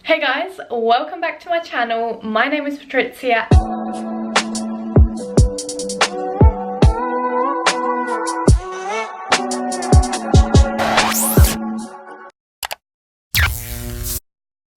Hey guys, welcome back to my channel. My name is Patricia.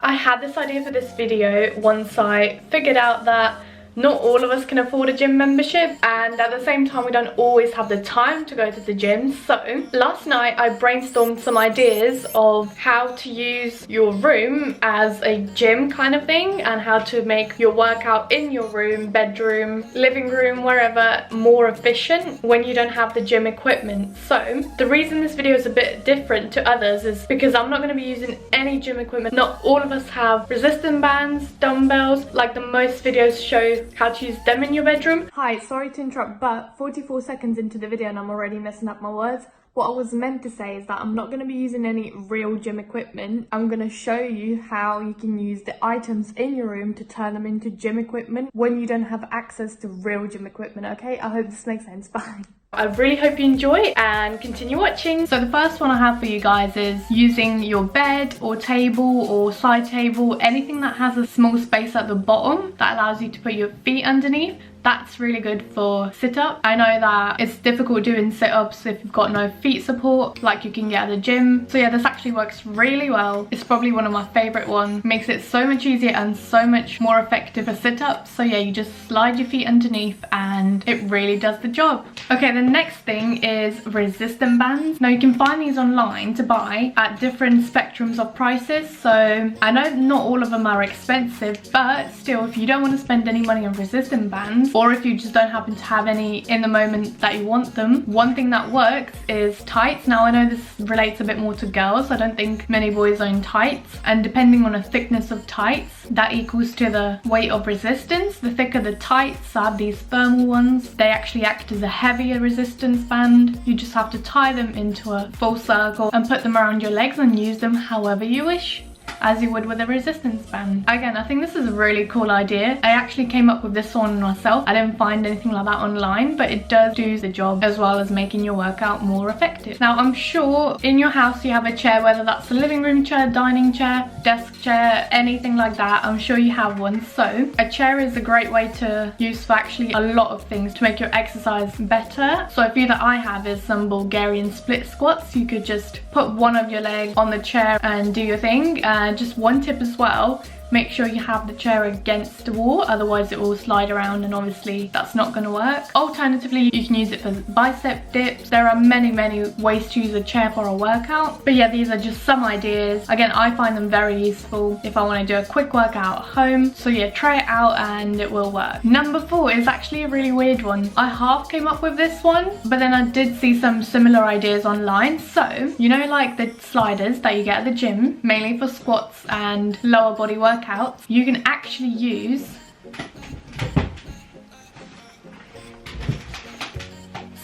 I had this idea for this video once I figured out that not all of us can afford a gym membership, and at the same time we don't always have the time to go to the gym. So last night I brainstormed some ideas of how to use your room as a gym kind of thing, and how to make your workout in your room, bedroom, living room, wherever, more efficient when you don't have the gym equipment. So the reason this video is a bit different to others is because I'm not going to be using any gym equipment. Not all of us have resistance bands, dumbbells, like the most videos show how to use them in your bedroom. Hi, sorry to interrupt, but 44 seconds into the video and I'm already messing up my words. What I was meant to say is that I'm not going to be using any real gym equipment. I'm going to show you how you can use the items in your room to turn them into gym equipment when you don't have access to real gym equipment, okay? I hope this makes sense. Bye. I really hope you enjoy and continue watching. So the first one I have for you guys is using your bed or table or side table, anything that has a small space at the bottom that allows you to put your feet underneath. That's really good for sit-up. I know that it's difficult doing sit-ups if you've got no feet support like you can get at the gym. So yeah, this actually works really well. It's probably one of my favorite ones. Makes it so much easier and so much more effective for sit-ups. So yeah, you just slide your feet underneath and it really does the job. Okay, the next thing is resistance bands. Now you can find these online to buy at different spectrums of prices. So I know not all of them are expensive, but still, if you don't want to spend any money on resistance bands, or if you just don't happen to have any in the moment that you want them, one thing that works is tights. Now I know this relates a bit more to girls. I don't think many boys own tights, and depending on the thickness of tights, that equals to the weight of resistance. The thicker the tights, I have these thermal ones. They actually act as a heavier resistance band. You just have to tie them into a full circle and put them around your legs and use them however you wish, as you would with a resistance band. Again, I think this is a really cool idea. I actually came up with this one myself. I didn't find anything like that online, but it does do the job as well as making your workout more effective. Now, I'm sure in your house you have a chair, whether that's a living room chair, dining chair, desk chair, anything like that. I'm sure you have one. So a chair is a great way to use for actually a lot of things to make your exercise better. So a few that I have is some Bulgarian split squats. You could just put one of your legs on the chair and do your thing. And just one tip as well, make sure you have the chair against the wall, otherwise it will slide around and obviously that's not going to work. Alternatively, you can use it for bicep dips. There are many ways to use a chair for a workout, but yeah, these are just some ideas. Again, I find them very useful if I want to do a quick workout at home. So yeah, try it out and it will work. Number 4 is actually a really weird one. I half came up with this one, but then I did see some similar ideas online. So you know, like the sliders that you get at the gym, mainly for squats and lower body workouts, you can actually use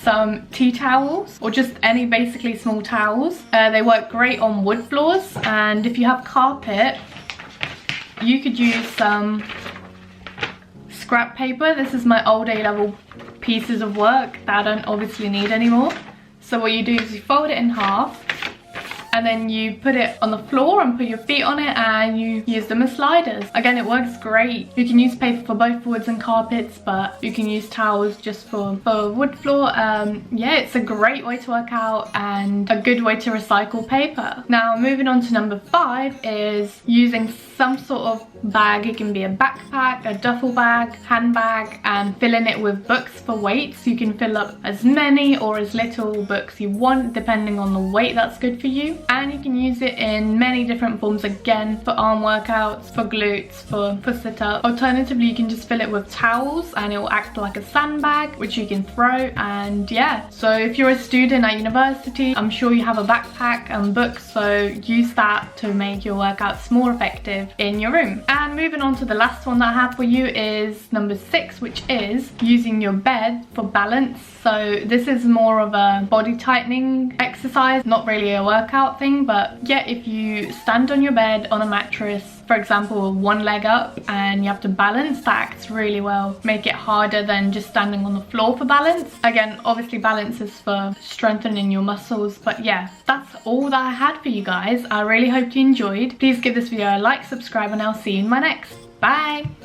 some tea towels or just any basically small towels. They work great on wood floors, and if you have carpet, you could use some scrap paper. This is my old A-level pieces of work that I don't obviously need anymore. So what you do is you fold it in half, and then you put it on the floor and put your feet on it and you use them as sliders. Again, it works great. You can use paper for both woods and carpets, but you can use towels just for wood floor. Yeah, it's a great way to work out and a good way to recycle paper. Now, moving on to number 5 is using some sort of bag. It can be a backpack, a duffel bag, handbag, and filling it with books for weights. You can fill up as many or as little books you want, depending on the weight that's good for you. And you can use it in many different forms, again, for arm workouts, for glutes, for sit-up. Alternatively, you can just fill it with towels and it will act like a sandbag, which you can throw. And yeah, so if you're a student at university, I'm sure you have a backpack and books, so use that to make your workouts more effective in your room. And moving on to the last one that I have for you is number 6, which is using your bed for balance. So this is more of a body tightening exercise, not really a workout thing, but yeah, if you stand on your bed on a mattress for example, one leg up and you have to balance, that acts really well. Make it harder than just standing on the floor for balance. Again, obviously balance is for strengthening your muscles, but yeah, that's all that I had for you guys. I really hope you enjoyed. Please give this video a like, subscribe, and I'll see you in my next. Bye!